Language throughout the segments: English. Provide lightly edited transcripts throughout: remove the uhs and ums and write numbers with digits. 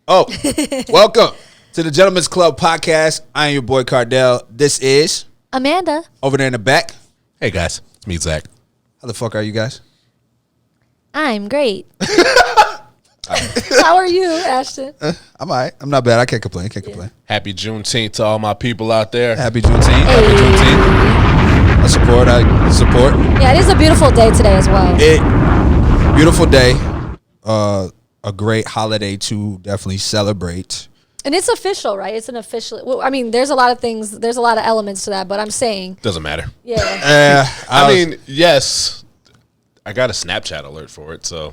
Oh, welcome to the Gentlemen's Club podcast. I am your boy Cardell. This is Amanda. over there in the back. Hey guys, it's me, Zach. How the fuck are you guys? I'm great. How are you, Ashton? I'm all right. I'm not bad. I can't complain. Happy Juneteenth to all my people out there. Happy Juneteenth. Happy Juneteenth. I support. Yeah, it is a beautiful day today as well. Beautiful day. A great holiday to definitely celebrate. And it's official, right? It's an official. Well, I mean, there's a lot of things. There's a lot of elements to that, but I'm saying. Doesn't matter. Yeah. I mean, yes. I got a Snapchat alert for it, so.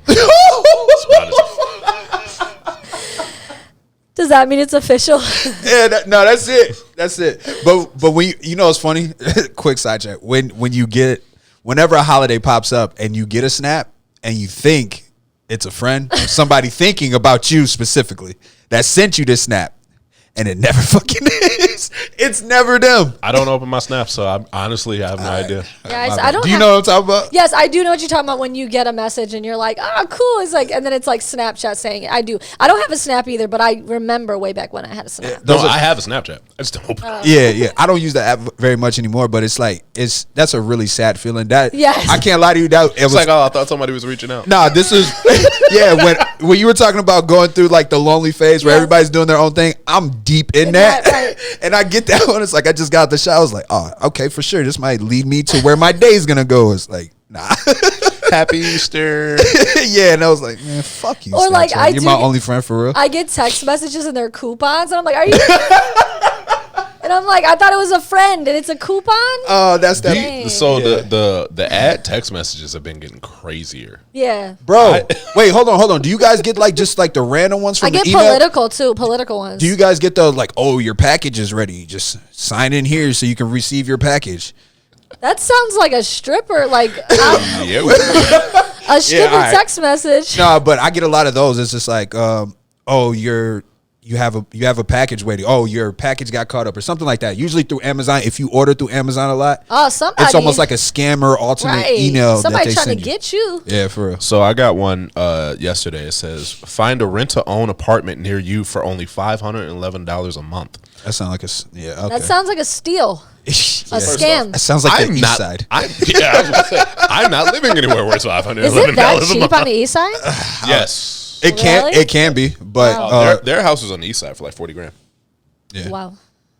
Does that mean it's official? Yeah, that's it. That's it. But when you know, it's funny. Quick side check. Whenever a holiday pops up and you get a snap and you think it's a friend, or somebody thinking about you specifically that sent you this snap, and it never fucking is. It's never them. I don't open my Snaps, so I have no idea. Yeah, I don't. Do you know what I'm talking about? Yes, I do know what you're talking about when you get a message and you're like, "Oh, cool." It's like, and then it's like Snapchat saying it. I do. I don't have a Snap either, but I remember way back when I had a Snap. No, I have a Snapchat. I just don't open it. Yeah. I don't use the app very much anymore, but it's like that's a really sad feeling. That Yes. I can't lie to you. It's like, oh, I thought somebody was reaching out. Nah, this is when you were talking about going through like the lonely phase where everybody's doing their own thing. I'm deep in that, right. And I get that one. It's like I just got out the shower. I was like, oh, okay, for sure. This might lead me to where my day's gonna go. It's like, nah. Happy Easter. Yeah, and I was like, man, fuck you. Or like, Snapchat. You're my only friend for real. I get text messages and they're coupons, and I'm like, "Are you?" And I'm like, "I thought it was a friend, and it's a coupon." Oh, that's that. The ad text messages have been getting crazier. Yeah, Bro, wait, hold on. Do you guys get like just like the random ones from I get the email? political too. Political ones. Do you guys get the like, oh, your package is ready? Just sign in here so you can receive your package. That sounds like a stripper, like Yeah. a stripper alright. text message. No, but I get a lot of those. It's just like, oh, you have a package waiting. Oh, your package got caught up or something like that. Usually through Amazon. If you order through Amazon a lot, Somebody. it's almost like a scammer alternate email. Somebody that they trying to send you. get you. Yeah, for real. So I got one yesterday. It says, find a rent-to-own apartment near you for only $511 a month. That sounds like okay. That sounds like a steal, a scam. That sounds like the east not, side. I was gonna say, I'm not living anywhere where it's $511 Is it that a cheap month. on the east side? Yes. It can be, but Wow. Their house is on the east side for like $40,000. yeah. Wow,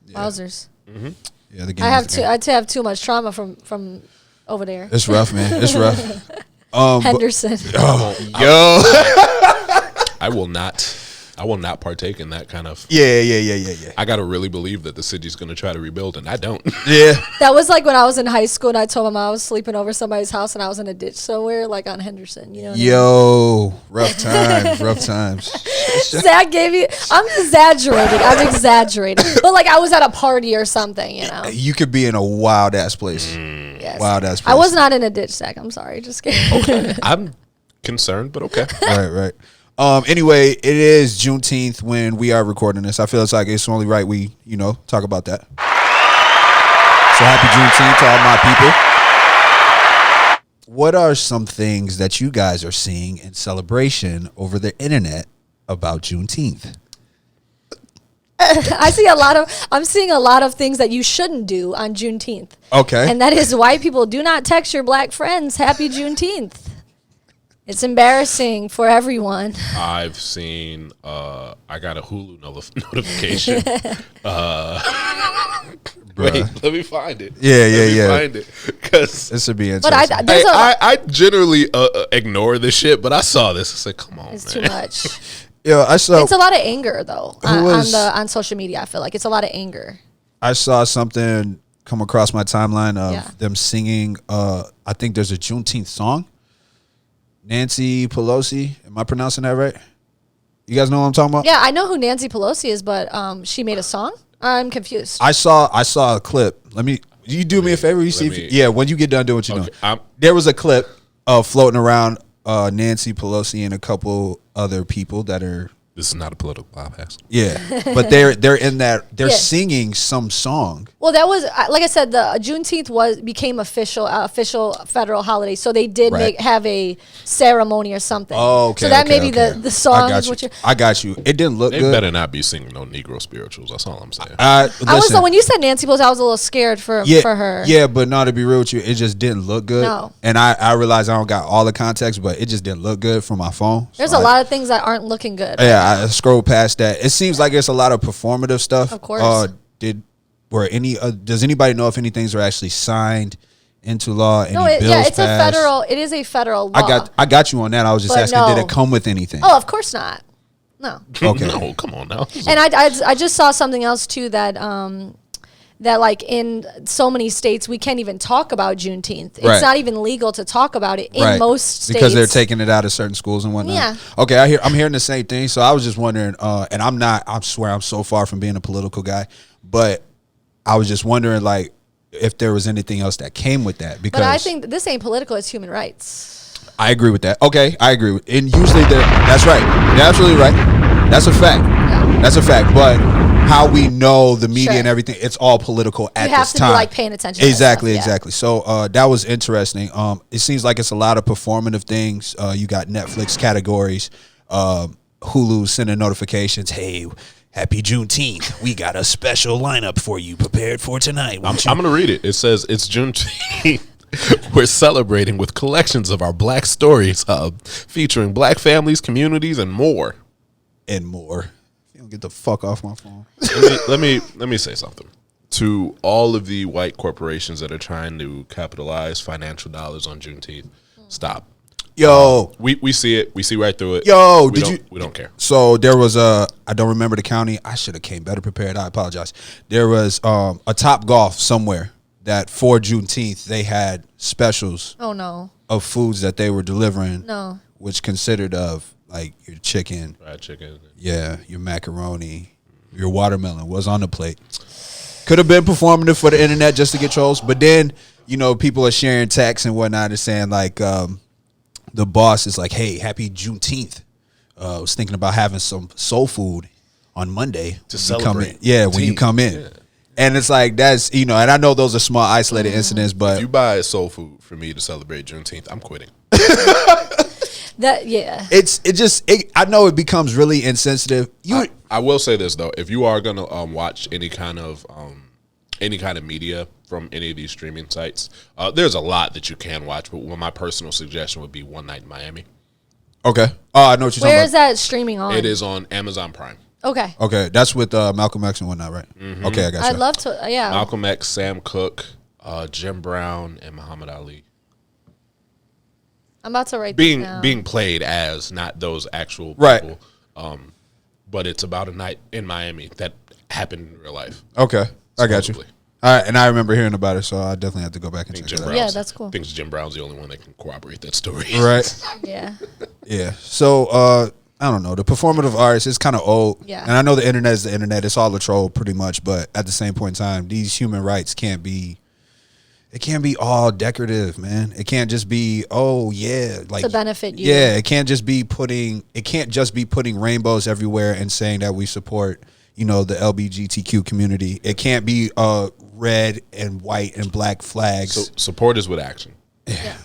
wowzers! Yeah, the game. I'd have too much trauma from over there. It's rough, man. It's rough. Henderson. Yo. I will not partake in that kind of. Yeah. I gotta really believe that the city's gonna try to rebuild, and I don't. Yeah. That was like when I was in high school and I told my mom I was sleeping over somebody's house and I was in a ditch somewhere, like on Henderson. You know what Yo, rough times. Zach gave you. I'm exaggerating. But like I was at a party or something, you know. You could be in a wild ass place. Yes. Wild ass place. I was not in a ditch, Zach. I'm sorry. Just kidding. Okay. I'm concerned, but okay. Right. Anyway, it is Juneteenth when we are recording this. I feel it's like it's only right we, talk about that. So happy Juneteenth to all my people. What are some things that you guys are seeing in celebration over the internet about Juneteenth? I'm seeing a lot of things that you shouldn't do on Juneteenth. Okay. And that is why people do not text your black friends Happy Juneteenth. It's embarrassing for everyone. I've seen. I got a Hulu notification. Wait, let me find it. Yeah. Find it because This would be interesting. But I generally ignore this shit, but I saw this. I said, "Come on, it's man." too much. Yo, it's a lot of anger though on social media. I feel like it's a lot of anger. I saw something come across my timeline of them singing. I think there's a Juneteenth song. Nancy Pelosi. Am I pronouncing that right? You guys know what I'm talking about? Yeah, I know who Nancy Pelosi is, but she made a song. I'm confused. I saw a clip. You do me a favor. When you get done doing what you're doing. There was a clip floating around Nancy Pelosi and a couple other people that are This is not a political podcast. Yeah, but they're in that they're Yeah. singing some song. Well, that was like I said. The Juneteenth became official federal holiday, so they did Right. have a ceremony or something. Oh, okay. So that okay, may be okay. the song I got is what you. you're. I got you. It didn't look They good. better not be singing no Negro spirituals. That's all I'm saying. I was Listen, when you said Nancy Pelosi, I was a little scared for her. Yeah, but no, to be real with you, it just didn't look good. No. And I realized I don't got all the context, but it just didn't look good from my phone. There's So a lot of things that aren't looking good. Yeah, I scrolled past that. It seems like it's a lot of performative stuff. Of course. Does anybody know if any things are actually signed into law? Any No, bills it's passed? it is a federal law. I got you on that. I was just But asking, no. did it come with anything? Oh, of course not. No. Okay. No, come on now. And I just saw something else too that that like in so many states we can't even talk about Juneteenth. It's Right. not even legal to talk about it in Right. most states because they're taking it out of certain schools and whatnot. Yeah. Okay, I'm hearing the same thing. So I was just wondering, and I swear I'm so far from being a political guy, but I was just wondering like if there was anything else that came with that. Because But I think this ain't political; it's human rights. I agree with that. Okay, I agree with, and usually that's right. You're absolutely right. That's a fact. Yeah. That's a fact. But how we know the media Sure. and everything, it's all political at You have this to time. be like paying attention. To that Exactly, stuff, yeah. exactly. So that was interesting. It seems like it's a lot of performative things. You got Netflix categories, Hulu sending notifications. Hey, happy Juneteenth! We got a special lineup for you prepared for tonight. I'm going to read it. It says it's Juneteenth. We're celebrating with collections of our Black Stories Hub featuring Black families, communities, and more. And more. You don't get the fuck off my phone. let me say something to all of the white corporations that are trying to capitalize financial dollars on Juneteenth. Stop. Yo, We see it. We see right through it. Yo, We don't care. So there was I don't remember the county. I should have came better prepared. I apologize. There was a Top Golf somewhere that for Juneteenth they had specials Oh no, of foods that they were delivering. no. Which consisted of like your chicken, Fried chicken. yeah, your macaroni, your watermelon was on the plate. Could have been performative for the internet just to get trolls, but then people are sharing texts and whatnot and saying like the boss is like, "Hey, happy Juneteenth. Was thinking about having some soul food on Monday To when you come in." celebrate Yeah, when you Juneteenth. come in. Yeah. And it's like that's and I know those are small isolated incidents, but If you buy soul food for me to celebrate Juneteenth, I'm quitting. That yeah. I know it becomes really insensitive. I will say this though: if you are gonna watch any kind of media from any of these streaming sites, there's a lot that you can watch. But my personal suggestion would be One Night in Miami. Okay. Oh, I know what you're Where talking is that streaming on? It is on Amazon Prime. Okay. about. Okay, that's with Malcolm X and whatnot, right? Mm-hmm. Okay, I got you. I'd love to. Yeah. Malcolm X, Sam Cooke, Jim Brown, and Muhammad Ali I'm about to write this down. being played as not those actual Right. people. But it's about a night in Miami that happened in real life. Okay, I got you. Supposedly. All right, and I remember hearing about it, so I definitely have to go back and I think check Jim it out. Brown's, Yeah, that's cool. Thinks Jim Brown's the only one that can corroborate that story. Right. Yeah. Yeah. So I don't know. The performative arts is kind of old. Yeah. And I know the internet is the internet. It's all a troll pretty much. But at the same point in time, these human rights can't be all decorative, man. It can't just be, oh yeah, like To benefit you. Yeah, it can't just be putting rainbows everywhere and saying that we support, the LGBTQ community. It can't be red and white and black flags. So support is with action. Yeah.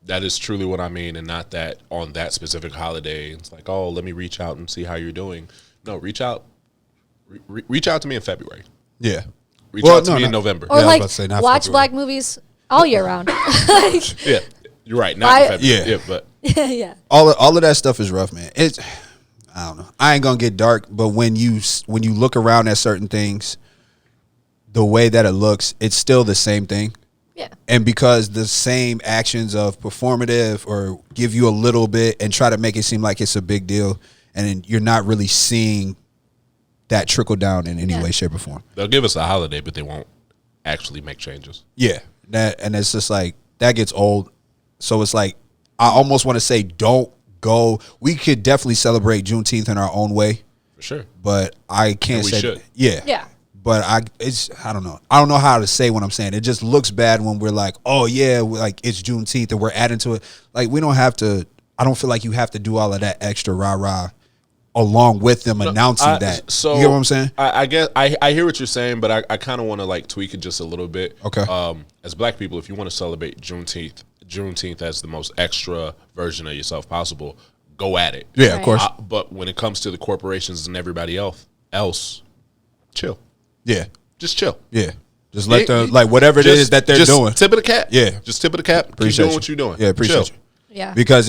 That is truly what I mean, and not that on that specific holiday, it's like, oh, let me reach out and see how you're doing. No, reach out to me in February. Yeah. Reach out to me in November. Or Yeah, I was like about to say, not watch February. black movies all year round. Like, Yeah, you're right. Not in February. Yeah. But yeah. all of that stuff is rough, man. I don't know. I ain't gonna get dark, but when you look around at certain things, the way that it looks, it's still the same thing. Yeah. And because the same actions of performative or give you a little bit and try to make it seem like it's a big deal, and then you're not really seeing that trickle down in any way, shape, or form. they'll give us a holiday, but they won't actually make changes. Yeah, and it's just like that gets old. So it's like I almost want to say, don't go. We could definitely celebrate Juneteenth in our own way, For sure. but I can't we say should. Yeah. Yeah. But I don't know. I don't know how to say what I'm saying. It just looks bad when we're like, oh yeah, like it's Juneteenth and we're adding to it. Like we don't have to. I don't feel like you have to do all of that extra rah rah along with them announcing that. So you get what I'm saying? I guess I hear what you're saying, but I kind of want to like tweak it just a little bit. Okay. As Black people, if you want to celebrate Juneteenth as the most extra version of yourself possible, go at it. Yeah, of course. But when it comes to the corporations and everybody else, chill. Yeah. Just chill. Yeah. Just let them, like, whatever it is that they're doing. Tip of the cap. Yeah. Just tip of the cap. Appreciate Keep doing you. what you're doing. Yeah, appreciate Chill. you. Yeah. Because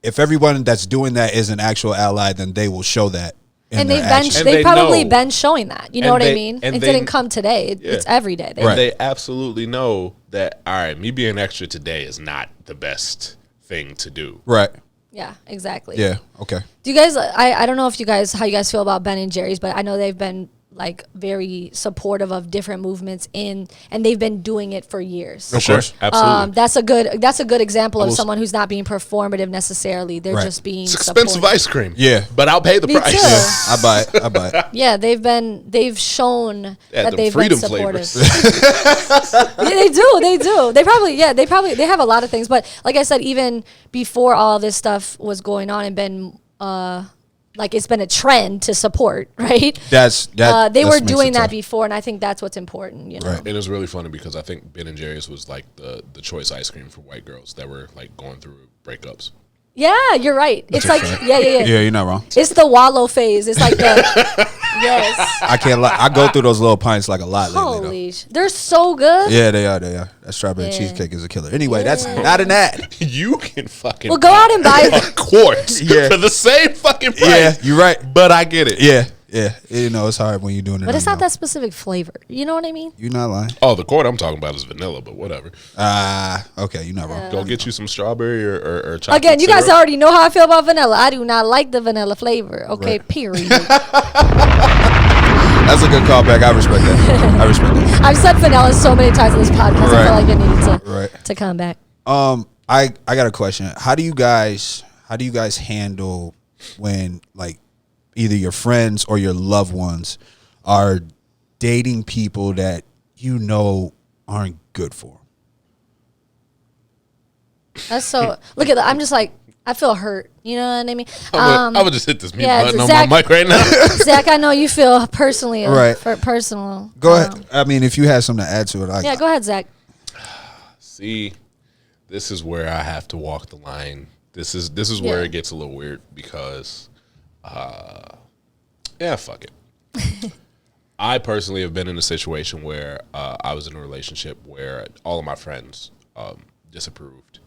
if everyone that's doing that is an actual ally, then they will show that. In And their they've actions. been, And they've they probably know. been showing that. You know And what I they- mean? and It they- didn't come today. It's every day. And Right. they absolutely know that, all right, me being extra today is not the best thing to do. Right. Yeah, exactly. Yeah. Okay. Do you guys? I don't know if how you guys feel about Ben and Jerry's, but I know they've been like very supportive of different movements and they've been doing it for years. Of course. Absolutely. That's a good example of will- someone who's not being performative necessarily. They're Right. just being It's expensive supportive. ice cream. Yeah. But I'll pay the Me price. too. I buy it. I buy it. Yeah, they've shown Yeah, that them they've freedom been supportive. flavors. Yeah, they do. They have a lot of things. But like I said, even before all this stuff was going on and been like it's been a trend to support, right? They were doing that before, and I think that's what's important. You know, Right. And it was really funny because I think Ben and Jerry's was like the choice ice cream for white girls that were like going through breakups. Yeah, you're right. It's like yeah. Yeah, you're not wrong. It's the wallow phase. It's like the yes. I can't lie. I go through those little pints like a lot lately, though. Holy, they're so good. Yeah, they are. That strawberry Yeah. cheesecake is a killer. Anyway, that's not an ad. You can fucking Well, go out and buy. a quart Yeah. for the same fucking price. Yeah, you're right. But I get it. Yeah. You know, it's hard when you're doing it. But it's on not your that specific flavor. You know what I mean? own. You're not lying. Oh, the quart I'm talking about is vanilla, but whatever. Okay, you're not wrong. Go get you some strawberry or chocolate Again, you guys syrup. already know how I feel about vanilla. I do not like the vanilla flavor. Okay, Right. period. That's a good callback. I respect that. I've said vanilla so many times on this podcast. I feel like it needed to come back. I got a question. How do you guys handle when like either your friends or your loved ones are dating people that you know aren't good for 'em? That's so. Look at that. I'm just like I feel hurt. You know what I mean? I would just hit this mute yeah, button Zach- on my mic right now. Zach, I know you feel personally, Right. personal. Go ahead. I mean, if you have something to add to it, Yeah, go ahead, Zach. See, this is where I have to walk the line. This is where Yeah. it gets a little weird because, fuck it. I personally have been in a situation where I was in a relationship where all of my friends disapproved,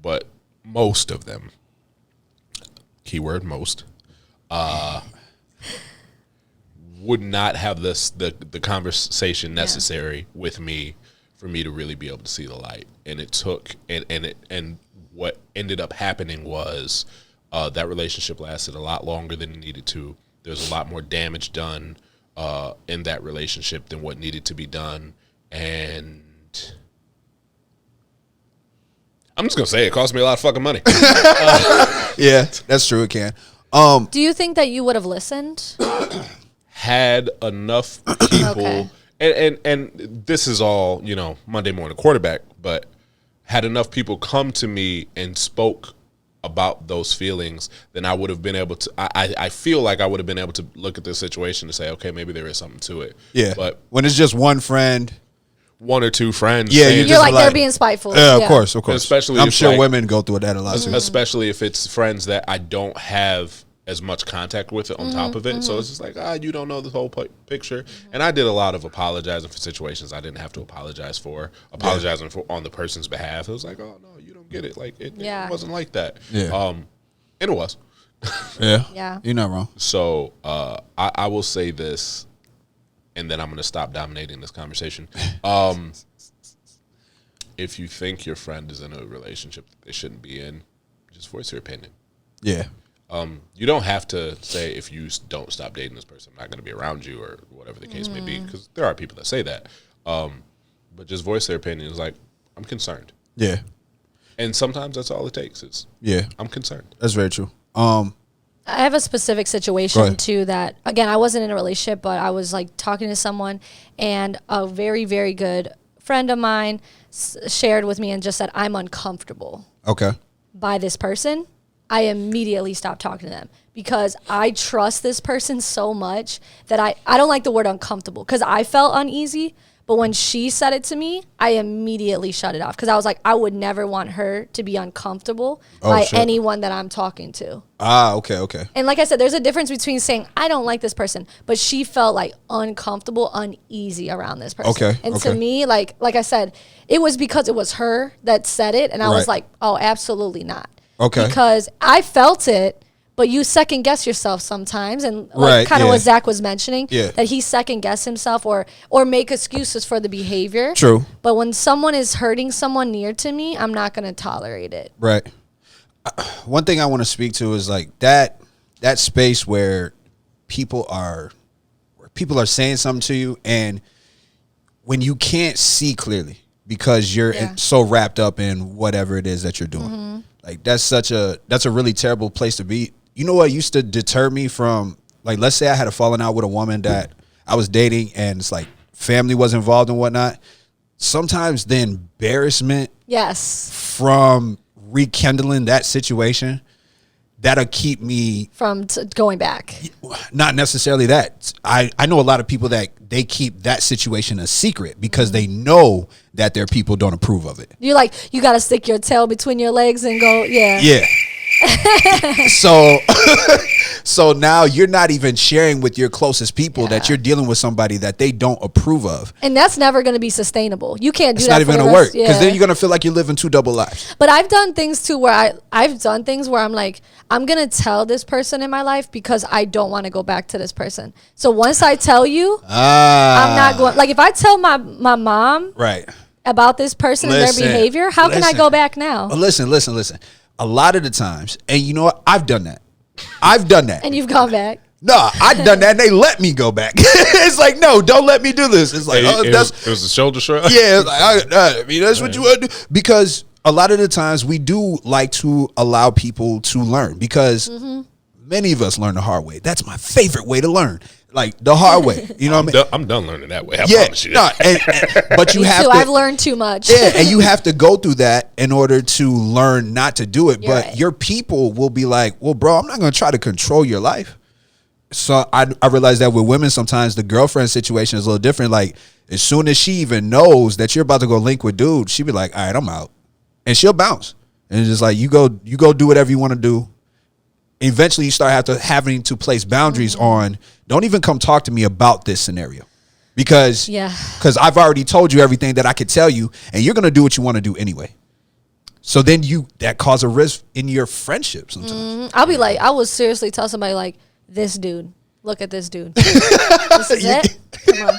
but most of them, keyword most, would not have the conversation necessary with me for me to really be able to see the light. And it took and what ended up happening was that relationship lasted a lot longer than it needed to. There's a lot more damage done in that relationship than what needed to be done. And I'm just gonna say it cost me a lot of fucking money. yeah, that's true. It can. Do you think that you would have listened? Had enough people, Okay. and this is all, Monday morning quarterback, but had enough people come to me and spoke about those feelings, then I would have been able to, I feel like I would have been able to look at the situation and say, okay, maybe there is something to it. Yeah, But when it's just one friend, one or two friends, Yeah, saying- you You're just like they're like- being spiteful. yeah, of course. Especially I'm if, sure like- women go through that a lot too. especially if it's friends that I don't have as much contact with on top of it. So it's just like, you don't know the whole picture. And I did a lot of apologizing for situations I didn't have to apologize for, apologizing for on the person's behalf. It was like, oh no, you don't get it. Like it wasn't like that. Yeah. And it was. Yeah. You're not wrong. So I will say this, and then I'm going to stop dominating this conversation. If you think your friend is in a relationship that they shouldn't be in, just voice your opinion. Yeah. You don't have to say, if you don't stop dating this person, I'm not going to be around you, or whatever the case may be, because there are people that say that. But just voice their opinion. It's like, I'm concerned. Yeah. And sometimes that's all it takes is, Yeah. I'm concerned. That's very true. I have a specific Go situation ahead. too that, again, I wasn't in a relationship, but I was like talking to someone, and a very, very good friend of mine shared with me and just said, I'm uncomfortable Okay. by this person. I immediately stop talking to them because I trust this person so much that I don't like the word uncomfortable because I felt uneasy. But when she said it to me, I immediately shut it off because I was like, I would never want her to be uncomfortable by anyone that I'm talking to. Okay. And like I said, there's a difference between saying, I don't like this person, but she felt like uncomfortable, uneasy around this person. Okay. And to me, like I said, it was because it was her that said it. And I was like, oh, absolutely not. Okay. Because I felt it. But you second guess yourself sometimes, and like kind of what Zach was mentioning, that he second guess himself or make excuses for the behavior. True. But when someone is hurting someone near to me, I'm not going to tolerate it. Right. One thing I want to speak to is like that space where people are saying something to you, and when you can't see clearly because you're so wrapped up in whatever it is that you're doing. Mm-hmm. Like that's a really terrible place to be. You know what used to deter me from, like, let's say I had a falling out with a woman that I was dating and it's like family was involved and whatnot. Sometimes the embarrassment from rekindling that situation, that'll keep me from going back. Not necessarily that. I know a lot of people that they keep that situation a secret because they know that their people don't approve of it. You're like, you got to stick your tail between your legs and go, Yeah. So now you're not even sharing with your closest people that you're dealing with somebody that they don't approve of. And that's never going to be sustainable. You can't do that. It's not even going to work because then you're going to feel like you're living two double lives. But I've done things too where I've done things where I'm like, I'm going to tell this person in my life because I don't want to go back to this person. So once I tell you, I'm not going, like if I tell my mom about this person and their behavior, how can I go back now? Listen. A lot of the times, and you know what? I've done that. And you've gone back. No, I've done that and they let me go back. It's like, no, don't let me do this. It's like, it was a shoulder shrug. Yeah, it's like, I mean, that's what you want to do. Because a lot of the times we do like to allow people to learn because many of us learn the hard way. That's my favorite way to learn. Like the hard way, you know what I mean? I'm done learning that way. I promise you. But you have to. I've learned too much. Yeah, and you have to go through that in order to learn not to do it. But your people will be like, well, bro, I'm not going to try to control your life. So I realize that with women, sometimes the girlfriend situation is a little different. Like as soon as she even knows that you're about to go link with dude, she'll be like, all right, I'm out. And she'll bounce. And it's just like, you go do whatever you want to do. Eventually you start having to place boundaries on, don't even come talk to me about this scenario because I've already told you everything that I could tell you and you're going to do what you want to do anyway. So then that cause a risk in your friendship sometimes. I'll be like, I will seriously tell somebody like, this dude, look at this dude. This is it. Come on.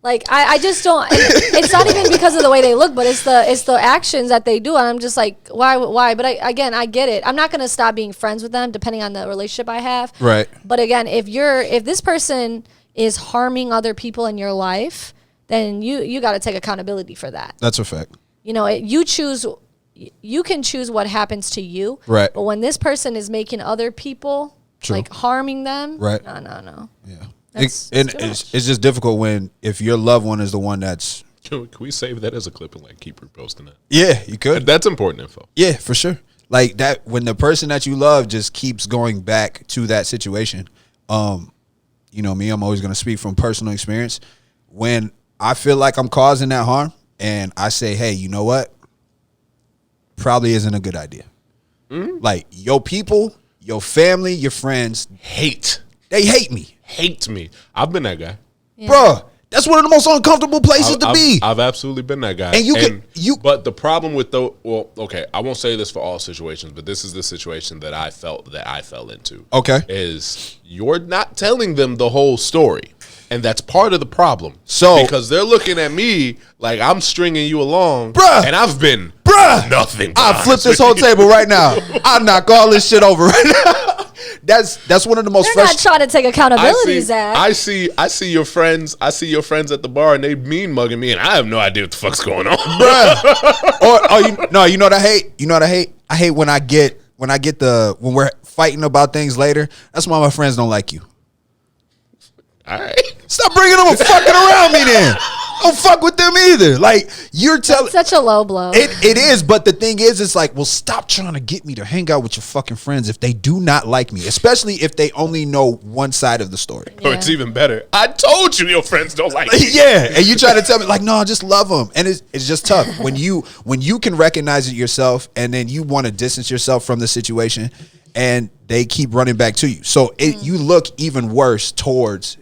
Like I just don't. It's not even because of the way they look, but it's the actions that they do, and I'm just like, why? But I get it. I'm not gonna stop being friends with them, depending on the relationship I have. Right. But again, if this person is harming other people in your life, then you got to take accountability for that. That's a fact. You know, you can choose what happens to you. Right. But when this person is making other people like harming them, right? No. Yeah. It's just difficult if your loved one is the one that's. Can we save that as a clip and like keep reposting it? Yeah, you could. That's important info. Yeah, for sure. Like that when the person that you love just keeps going back to that situation. You know me, I'm always gonna speak from personal experience. When I feel like I'm causing that harm, and I say, hey, you know what? Probably isn't a good idea. Mm-hmm. Like your people, your family, your friends They hate me. Hate me. I've been that guy. Yeah. Bruh, that's one of the most uncomfortable places to be. I've absolutely been that guy. And But the problem with I won't say this for all situations, but this is the situation that I fell into. Okay. Is you're not telling them the whole story. And that's part of the problem. So because they're looking at me like I'm stringing you along. Bruh. And I've been nothing. I'll flip this whole table right now. I'll knock all this shit over right now. That's one of the most. You're not trying to take accountability, Zach. I see your friends. I see your friends at the bar, and they mean mugging me, and I have no idea what the fuck's going on, bruh. You know what I hate? You know what I hate? I hate when when we're fighting about things later. That's why my friends don't like you. All right, stop bringing them fucking around me then. don't fuck with them either. Like, you're telling. Such a low blow. It is, but the thing is, it's like, well, stop trying to get me to hang out with your fucking friends if they do not like me, especially if they only know one side of the story. Or it's even better. I told you your friends don't like me. Yeah, and you try to tell me like, no, just love them, and it's just tough when you can recognize it yourself, and then you want to distance yourself from the situation, and they keep running back to you. So you look even worse towards.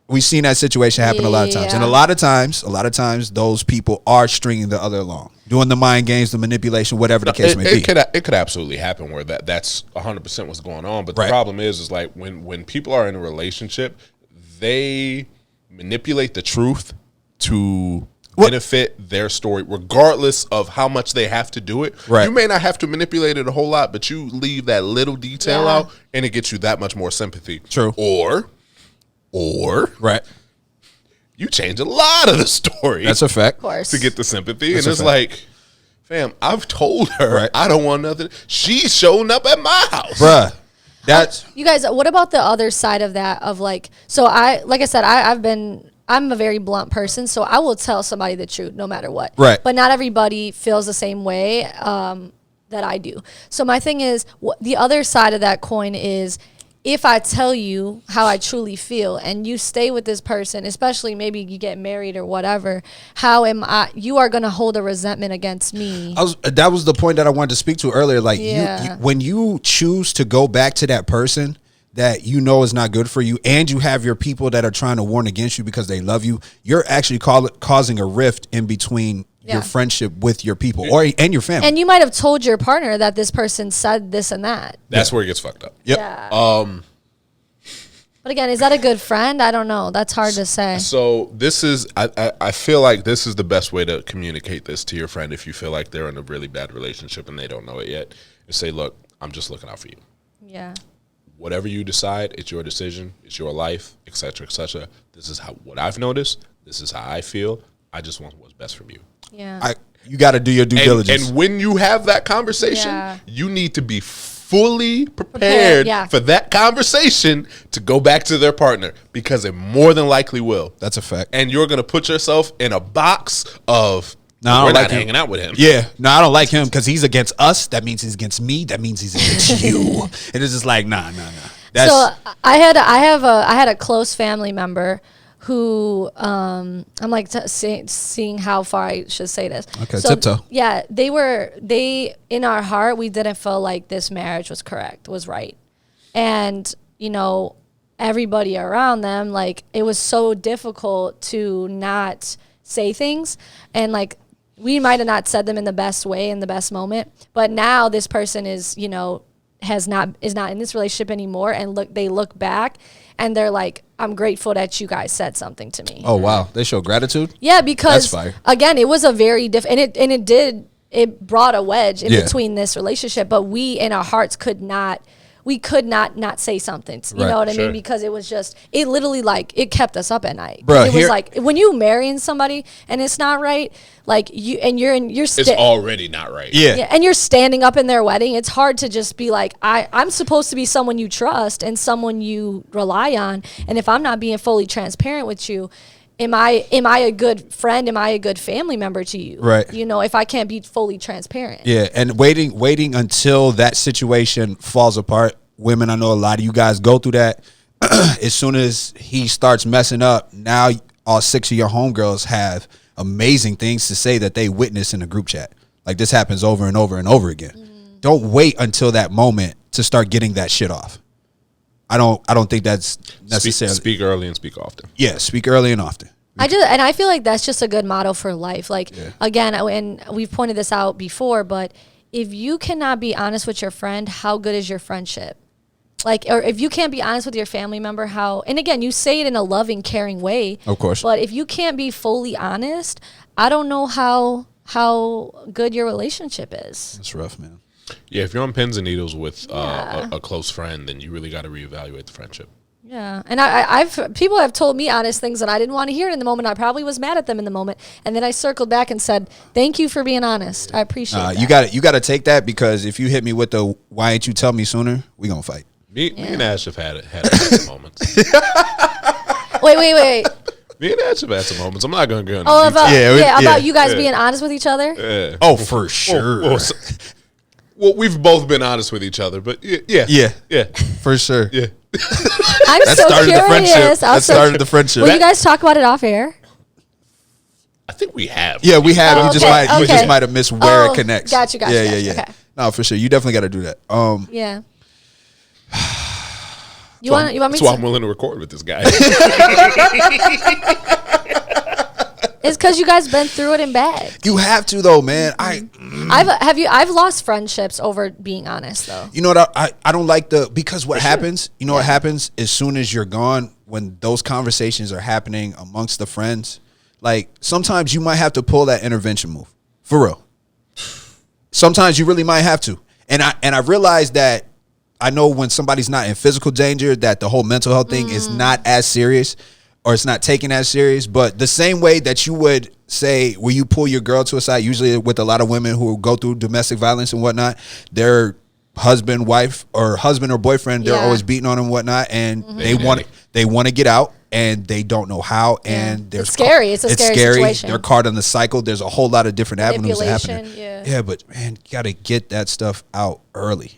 We've seen that situation happen a lot of times, and a lot of times, those people are stringing the other along, doing the mind games, the manipulation, whatever the case may be. It could absolutely happen where that's 100% what's going on. But the problem is like when people are in a relationship, they manipulate the truth to benefit their story, regardless of how much they have to do it. Right. You may not have to manipulate it a whole lot, but you leave that little detail out, and it gets you that much more sympathy. True. Or right, you change a lot of the story. That's a fact. Of course. To get the sympathy. That's and it's like, fam, I've told her I don't want nothing. She's showing up at my house. Bruh. That's you guys, what about the other side of that of like, so like I said, I'm a very blunt person, so I will tell somebody the truth no matter what. Right. But not everybody feels the same way that I do. So my thing is, the other side of that coin is, if I tell you how I truly feel and you stay with this person, especially maybe you get married or whatever, you are going to hold a resentment against me. That was the point that I wanted to speak to earlier. Like when you choose to go back to that person that you know is not good for you, and you have your people that are trying to warn against you because they love you, you're actually causing a rift in between your friendship with your people and your family. And you might have told your partner that this person said this and that. That's where it gets fucked up. Yep. Yeah. But again, is that a good friend? I don't know. That's hard to say. So this is, I feel like this is the best way to communicate this to your friend if you feel like they're in a really bad relationship and they don't know it yet. Is say, look, I'm just looking out for you. Yeah. Whatever you decide, it's your decision, it's your life, et cetera, et cetera. This is what I've noticed. This is how I feel. I just want what's best from you. Yeah. You got to do your due diligence. And when you have that conversation, you need to be fully prepared for that conversation to go back to their partner, because it more than likely will. That's a fact. And you're going to put yourself in a box of, we're not hanging out with him. Yeah. No, I don't like him because he's against us. That means he's against me. That means he's against you. And it's just like, nah. So I had a close family member who I'm like seeing how far I should say this. Okay, so, tiptoe. Yeah, they in our heart, we didn't feel like this marriage was right. And, everybody around them, like, it was so difficult to not say things. And like, we might have not said them in the best way, in the best moment. But now this person is, is not in this relationship anymore. And they look back and they're like, I'm grateful that you guys said something to me. Oh, wow. They show gratitude? Yeah, because again, it was a very different, it brought a wedge in between this relationship, but we in our hearts could not say something, you know what I mean? Because it was just, it literally like, it kept us up at night. Bruh, it was like, when you marrying somebody and it's not right, like it's already not right. Yeah. And you're standing up in their wedding. It's hard to just be like, I'm supposed to be someone you trust and someone you rely on. And if I'm not being fully transparent with you, am I a good friend? Am I a good family member to you? Right. If I can't be fully transparent. Yeah. And waiting until that situation falls apart. Women, I know a lot of you guys go through that. As soon as he starts messing up, now all 6 of your homegirls have amazing things to say that they witness in a group chat. Like, this happens over and over and over again. Mm. Don't wait until that moment to start getting that shit off. I don't think that's necessary. Speak early and speak often. Yeah, speak early and often. I feel like that's just a good motto for life. Like, again, and we've pointed this out before, but if you cannot be honest with your friend, how good is your friendship? Like, or if you can't be honest with your family member, and again, you say it in a loving, caring way. Of course. But if you can't be fully honest, I don't know how good your relationship is. It's rough, man. Yeah, if you're on pins and needles with a close friend, then you really got to reevaluate the friendship. Yeah, and people have told me honest things that I didn't want to hear in the moment. I probably was mad at them in the moment, and then I circled back and said, "Thank you for being honest. I appreciate that." You got to take that, because if you hit me with the "Why ain't you tell me sooner?" we gonna fight. Me and Ash have had moments. Wait. Me and Ash have had some moments. I'm not gonna go into Oh, detail. about you guys being honest with each other. Yeah. Oh, for sure. Well, we've both been honest with each other, but yeah, for sure. yeah. I'm That so started the friendship. curious. That started the friendship. Will you guys talk about it off air? I think we have. Yeah, we have. Oh, we just might have missed where it connects. Got you. Yeah. Okay. No, for sure. You definitely got to do that. Yeah. You want me That's why I'm to? willing to record with this guy. It's because you guys been through it in bad. You have to though, man. I've lost friendships over being honest though. You know what? I don't like because what happens? You know what happens as soon as you're gone, when those conversations are happening amongst the friends. Like sometimes you might have to pull that intervention move for real. Sometimes you really might have to, and I realize that. I know when somebody's not in physical danger that the whole mental health thing is not as serious, or it's not taken as serious. But the same way that you would say, will you pull your girl to a side? Usually with a lot of women who go through domestic violence and whatnot, their husband, wife, or husband or boyfriend, they're always beating on them and whatnot, and they want to get out. And they don't know how, and it's scary. It's a scary situation. They're caught in the cycle. There's a whole lot of different avenues happening. Yeah, but man, you got to get that stuff out early.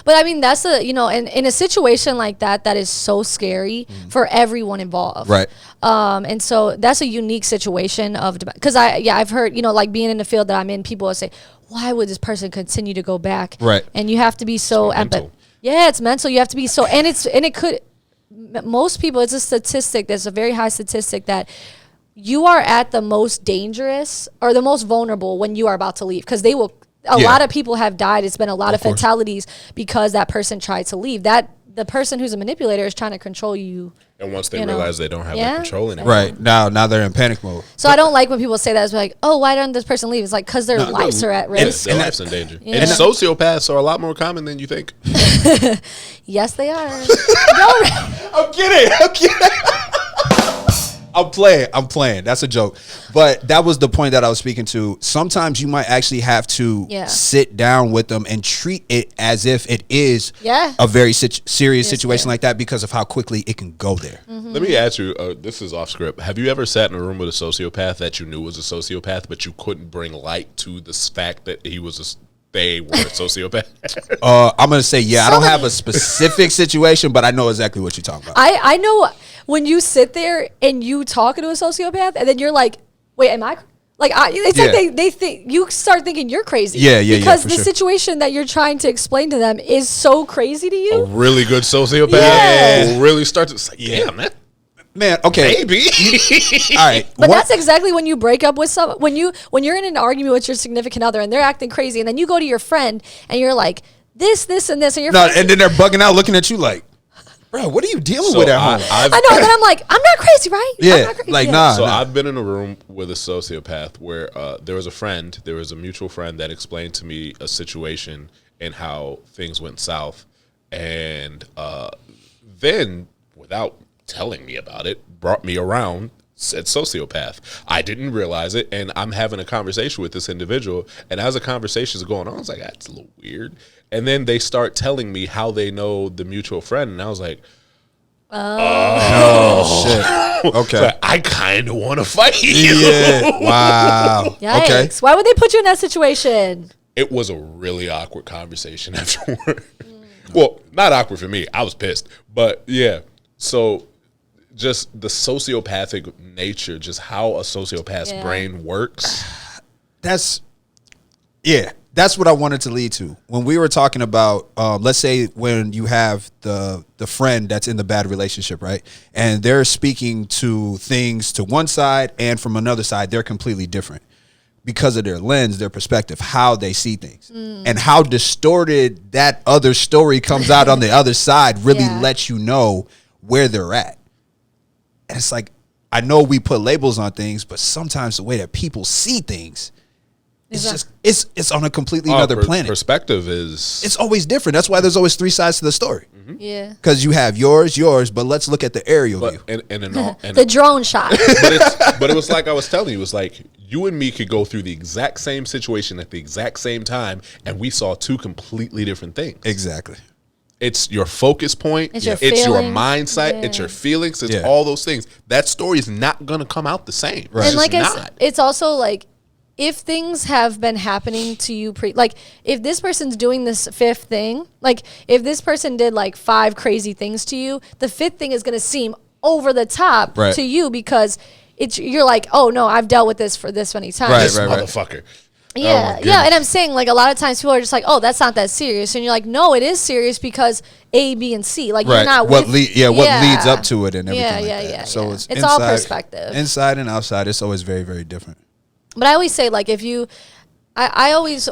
But I mean, that's in a situation like that is so scary for everyone involved. Right. And so that's a unique situation because I've heard, like being in the field that I'm in, people will say, why would this person continue to go back? Right. And you have to be so empathetic. Yeah, it's mental. You have to be so, most people, it's a statistic, there's a very high statistic that you are at the most dangerous or the most vulnerable when you are about to leave, because they will. A lot of people have died. It's been a lot of fatalities because that person tried to leave. That the person who's a manipulator is trying to control you. And once they realize they don't have that control anymore. Right. Now they're in panic mode. So I don't like when people say that. It's like, oh, why doesn't this person leave? It's like, because their lives are at risk. Their lives in danger. Yeah. And sociopaths are a lot more common than you think. Yes, they are. I'm kidding. I'm playing. That's a joke. But that was the point that I was speaking to. Sometimes you might actually have to sit down with them and treat it as if it is a very serious situation like that, because of how quickly it can go there. Mm-hmm. Let me ask you, this is off script. Have you ever sat in a room with a sociopath that you knew was a sociopath, but you couldn't bring light to the fact that they were a sociopath? I'm going to say, I don't have a specific situation, but I know exactly what you're talking about. I know when you sit there and you talk to a sociopath and then you're like, wait, am I? Like, it's like they think, you start thinking you're crazy. Because the situation that you're trying to explain to them is so crazy to you. A really good sociopath will really start to, it's like, damn, man, okay. Maybe. All right. But that's exactly when you break up with someone. When you're in an argument with your significant other and they're acting crazy, and then you go to your friend and you're like, this, and this, and your friend, and then they're bugging out looking at you like, bro, what are you dealing with at home? I know, and then I'm like, I'm not crazy, right? Yeah, like, nah. So I've been in a room with a sociopath where there was a mutual friend that explained to me a situation and how things went south. And then, without telling me about it, brought me around, said sociopath. I didn't realize it, and I'm having a conversation with this individual, and as the conversations are going on, I was like, that's a little weird. And then they start telling me how they know the mutual friend, and I was like, oh shit. Okay. So I kind of want to fight you. Yeah. Wow. Yikes. Okay. Why would they put you in that situation? It was a really awkward conversation afterward. Well, not awkward for me. I was pissed. But yeah. So just the sociopathic nature, just how a sociopath's brain works. That's what I wanted to lead to. When we were talking about, let's say when you have the friend that's in the bad relationship, right? And they're speaking to things to one side, and from another side, they're completely different because of their lens, their perspective, how they see things. And how distorted that other story comes out on the other side really lets you know where they're at. And it's like, I know we put labels on things, but sometimes the way that people see things, it's on a completely another planet. Perspective it's always different. That's why there's always three sides to the story. Mm-hmm. Yeah, because you have yours, but let's look at the aerial view and the drone shot. But it was like I was telling you, it was like you and me could go through the exact same situation at the exact same time, and we saw two completely different things. Exactly. It's your focus point. It's your It's your feelings. mindset. Yeah. It's your feelings. It's Yeah. all those things. That story is not going to come out the same. Right. And like I not. said, it's also like if things have been happening to you like if this person's doing this fifth thing, like if this person did like 5 crazy things to you, the fifth thing is going to seem over the top Right. to you because you're like, oh no, I've dealt with this for this many times. Right, This right. motherfucker. Yeah, goodness. yeah, and I'm saying like a lot of times people are just like, "Oh, that's not that serious," and you're like, "No, it is serious because A, B, and C." Like you're not what with, what leads up to it and everything Yeah, like yeah, that. yeah, So yeah. it's It's all inside- perspective. Inside and outside, it's always very, very different. But I always say like if you, I always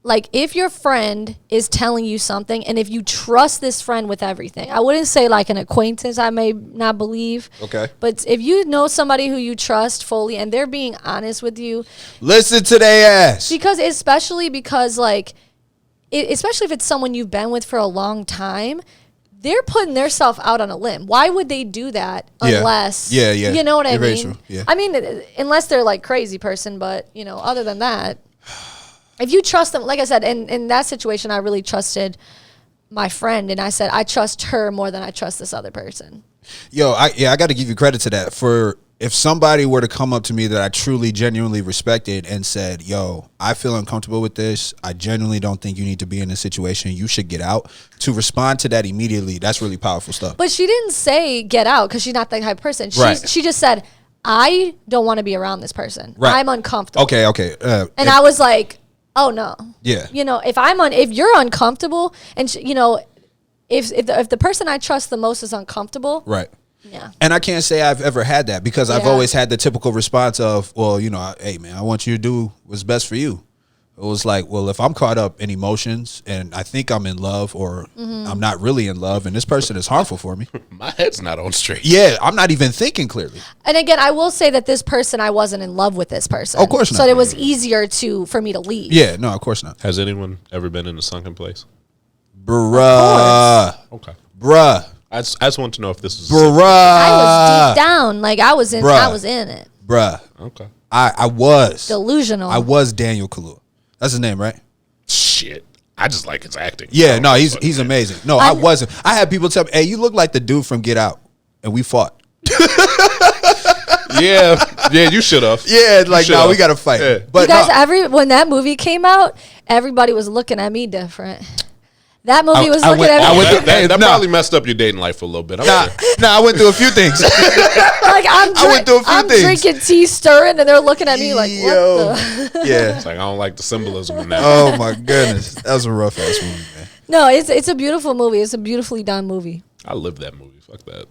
like if your friend is telling you something and if you trust this friend with everything, I wouldn't say like an acquaintance I may not believe. Okay. But if you know somebody who you trust fully and they're being honest with you, Listen to their ass. especially because like, especially if it's someone you've been with for a long time, they're putting themselves out on a limb. Why would they do that Yeah. unless, Yeah, yeah. you know what I You're very mean? true. Yeah. I mean, unless they're like crazy person, but you know, other than that, if you trust them, like I said, in that situation, I really trusted my friend, and I said I trust her more than I trust this other person. Yo, I got to give you credit to that. For if somebody were to come up to me that I truly, genuinely respected and said, yo, I feel uncomfortable with this. I genuinely don't think you need to be in this situation. You should get out. To respond to that immediately, that's really powerful stuff. But she didn't say get out because she's not that type of person. Right. She just said, I don't want to be around this person. Right. I'm uncomfortable. Okay. And I was like, oh no. Yeah. You know, if you're uncomfortable and you know, if the person I trust the most is uncomfortable. Right. Yeah. And I can't say I've ever had that because I've Yeah. always had the typical response of, well, you know, hey man, I want you to do what's best for you. It was like, well, if I'm caught up in emotions and I think I'm in love or I'm not really in love and this person is harmful for me. My head's not on straight. Yeah, I'm not even thinking clearly. And again, I will say that this person, I wasn't in love with this person. Of course not. So it was easier for me to leave. Yeah, no, of course not. Has anyone ever been in a sunken place? Bruh. Okay. Bruh. I just want to know if this is Bruh. I was deep down. Like I was in it. Bruh. okay. I was. Delusional. I was Daniel Kaluuya. That's his name, right? Shit. I just like his acting. Yeah, no, he's amazing. No, I wasn't. I had people tell me, hey, you look like the dude from Get Out. And we fought. Yeah, you should have. Yeah, like, no, we got to fight. Yeah. But you guys, no, when that movie came out, everybody was looking at me different. That movie was looking at me. That probably messed up your dating life for a little bit. I went through a few things. Like I went through a few I'm things. drinking tea, stirring, and they're looking at me like, what the? Yeah. It's like I don't like the symbolism in that. Oh my goodness, that was a rough ass movie, man. No, it's a beautiful movie. It's a beautifully done movie. I lived that movie. Fuck that.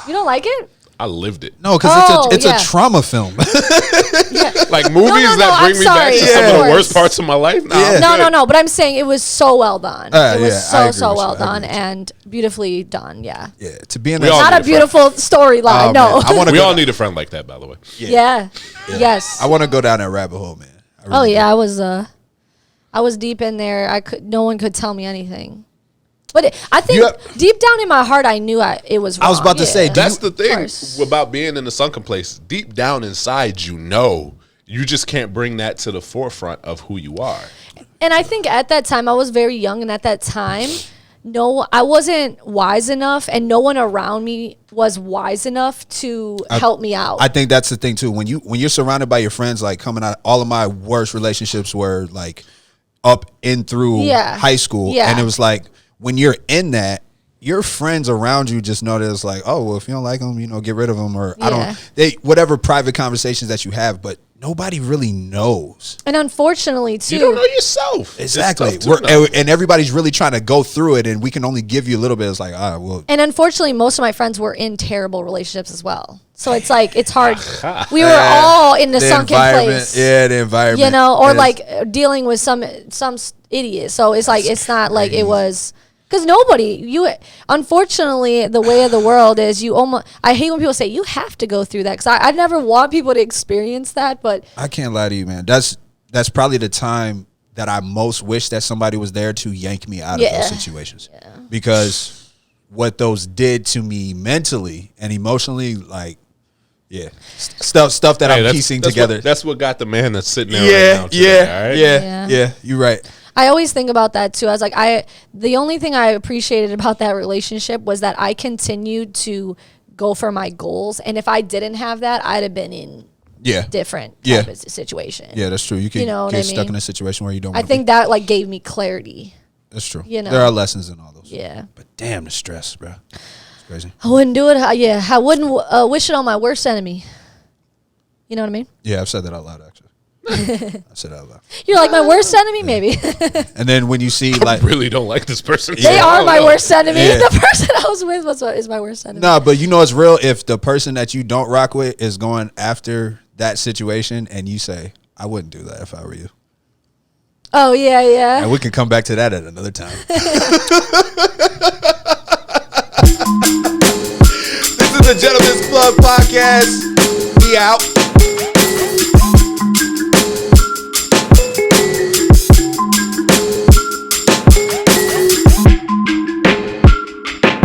You don't like it? I lived it. No, because it's yeah. a trauma film. Like movies no, that I'm bring me back to sorry. some of Yeah. the worst parts of my life. Nah, Yeah. I'm No. good. But I'm saying it was so well done. It was Yeah, I agree so with you. well I agree done with you. and beautifully done. Yeah. Yeah, to be in We all that. Not a need a friend. beautiful storyline. Oh, no. man. I want to We go. all need a friend like that, by the way. Yeah. Yes. I want to go down that rabbit hole, man. I Oh really yeah, I was deep in there. No one could tell me anything. But I think deep down in my heart, I knew it was wrong. I was about to say, That's the thing course. about being in the sunken place. Deep down inside, you know. You just can't bring that to the forefront of who you are. And I think at that time, I was very young, and at that time, I wasn't wise enough, and no one around me was wise enough to help me out. I think that's the thing too. When you're surrounded by your friends, like coming out, all of my worst relationships were like up in through high school, and it was like when you're in that, your friends around you just know that it's like, oh, well, if you don't like them, you know, get rid of them, or whatever private conversations that you have, but nobody really knows. And unfortunately, too, You don't know yourself. Exactly. There's stuff to know. And everybody's really trying to go through it, and we can only give you a little bit. It's like, well. And unfortunately, most of my friends were in terrible relationships as well. So it's like, it's hard. We were all in the sunken place. Yeah, the environment. You know, or like dealing with some idiot. So it's like, it's not like it was, because unfortunately, the way of the world is I hate when people say you have to go through that, because I never want people to experience that, but. I can't lie to you, man. That's probably the time that I most wish that somebody was there to yank me out of those situations. Yeah. Because what those did to me mentally and emotionally, like, stuff that I'm piecing together. That's what got the man that's sitting there right now today, all right? Yeah, you're right. I always think about that too. I was like, the only thing I appreciated about that relationship was that I continued to go for my goals. And if I didn't have that, I'd have been in different type of situation. Yeah, that's true. You can get stuck in a situation where you don't want I think that like gave me clarity. That's true. You know? There are lessons in all those. Yeah. But damn the stress, bro. It's crazy. I wouldn't do it. I wouldn't wish it on my worst enemy. You know what I mean? Yeah, I've said that out loud, actually. I said that out loud. You're like my worst enemy, maybe. And then when you see, like, I really don't like this person. They are my worst enemy. Yeah. The person I was with is my worst enemy. No, but you know it's real if the person that you don't rock with is going after that situation and you say, I wouldn't do that if I were you. Oh, yeah. And we can come back to that at another time. This is the Gentlemen's Club Podcast. We out.